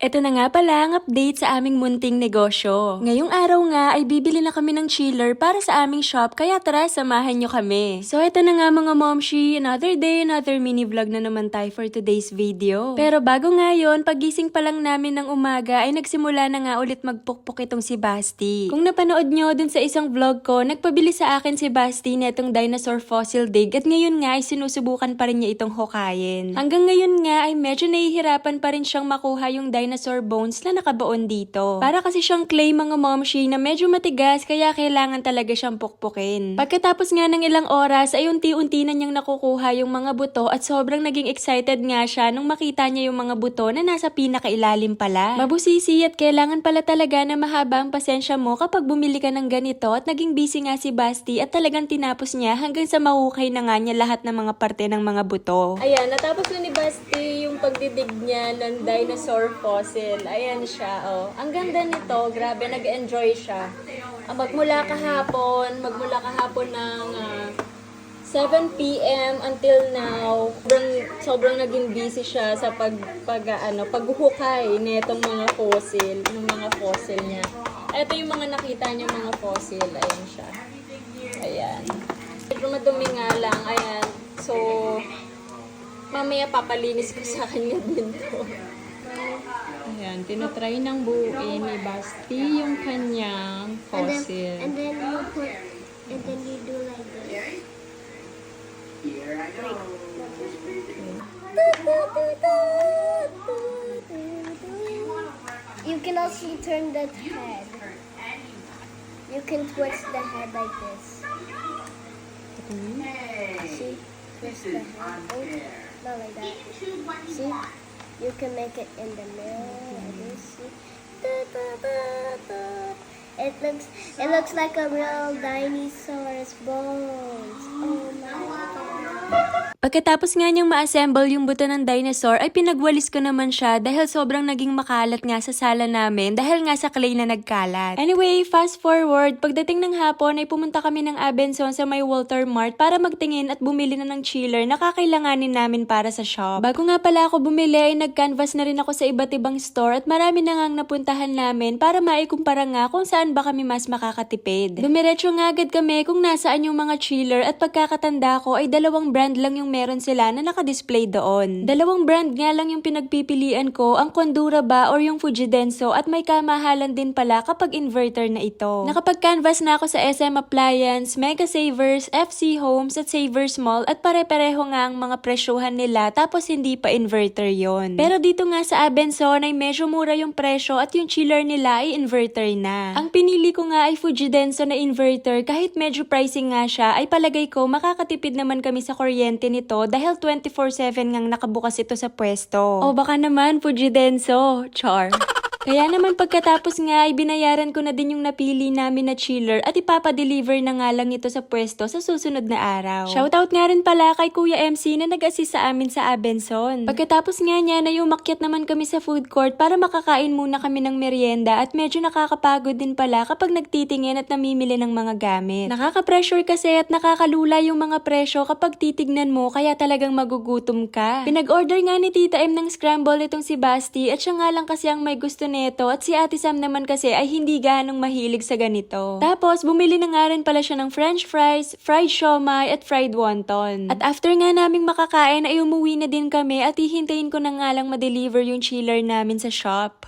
Ito na nga pala ang update sa aming munting negosyo. Ngayong araw nga ay bibili na kami ng chiller para sa aming shop, kaya tara samahan nyo kami. So ito na nga mga momshi, another day, another mini vlog na naman tayo for today's video. Pero bago nga yun, pagising pa lang namin ng umaga ay nagsimula na nga ulit magpukpuk itong si Basti. Kung napanood nyo dun sa isang vlog ko, nagpabili sa akin si Basti na itong dinosaur fossil dig at ngayon nga ay sinusubukan pa rin niya itong hukayin. Hanggang ngayon nga ay medyo nahihirapan pa rin siyang makuha yung dinosaur bones na nakabaon dito. Para kasi siyang clay mga momshi na medyo matigas kaya kailangan talaga siyang pukpukin. Pagkatapos nga ng ilang oras ay unti-unti na niyang nakukuha yung mga buto at sobrang naging excited nga siya nung makita niya yung mga buto na nasa pinakailalim pala. Mabusisi at kailangan pala talaga na mahaba ang pasensya mo kapag bumili ka ng ganito at naging busy nga si Basti at talagang tinapos niya hanggang sa mahukay na nga niya lahat ng mga parte ng mga buto. Ayan, natapos na ni Basti yung pagdidig niya ng dinosaur fossil. Ayan siya, oh. Ang ganda nito, grabe, nag-enjoy siya. Magmula kahapon ng 7 p.m. until now, sobrang naging busy siya sa paghuhukay nitong mga fossil niya. Ito yung mga nakita niya mga fossil, ayan siya. Ayan. Medyo madumi nga lang, ayan. So, mamaya papalinis ko sa kanya din to. Ayan, tinatry ng buuin ni Basti yung kanyang fossil. And then you do like this. You can also turn the head. You can twist the head like this. See? Twist the head. Oh, not like that. See? You can make it in the middle like this. See? It looks like a real dinosaur's bones. Oh my god. Pagkatapos nga niyang ma-assemble yung buto ng dinosaur ay pinagwalis ko naman siya dahil sobrang naging makalat nga sa sala namin dahil nga sa clay na nagkalat. Anyway, fast forward, pagdating ng hapon ay pumunta kami ng Abenson sa may Walter Mart para magtingin at bumili na ng chiller na kakailanganin namin para sa shop. Bago nga pala ako bumili ay nag-canvas na rin ako sa iba't ibang store at marami na ngang napuntahan namin para maikumpara nga kung saan ba kami mas makakatipid. Dumiretso nga agad kami kung nasaan yung mga chiller at pagkakatanda ko ay dalawang brand lang yung meron sila na nakadisplay doon. Dalawang brand nga lang yung pinagpipilian ko, ang Condura ba or yung Fujidenso at may kamahalan din pala kapag inverter na ito. Nakapag-canvas na ako sa SM Appliance, Mega Savers, FC Homes at Savers Mall at pare-pareho nga ang mga presyuhan nila tapos hindi pa inverter yon. Pero dito nga sa Abenson ay medyo mura yung presyo at yung chiller nila ay inverter na. Ang pinili ko nga ay Fujidenso na inverter kahit medyo pricing nga siya ay palagay ko makakatipid naman kami sa kuryente nito dahil 24/7 ngang nakabukas ito sa pwesto. O baka naman Fujidenso, char. Kaya naman pagkatapos nga ay binayaran ko na din yung napili namin na chiller at ipapadeliver na nga lang ito sa pwesto sa susunod na araw. Shoutout nga rin pala kay Kuya MC na nag-assist sa amin sa Abenson. Pagkatapos nga niya na umakyat naman kami sa food court para makakain muna kami ng merienda at medyo nakakapagod din pala kapag nagtitingin at namimili ng mga gamit. Nakaka-pressure kasi at nakakalula yung mga presyo kapag titignan mo kaya talagang magugutom ka. Pinag-order nga ni Tita M ng scramble itong si Basti at siya nga lang kasi ang may gusto neto at si Ate Sam naman kasi ay hindi ganong mahilig sa ganito. Tapos bumili na nga rin pala siya ng french fries, fried siomai at fried wonton. At after nga naming makakain ay umuwi na din kami at hihintayin ko na nga lang ma-deliver yung chiller namin sa shop.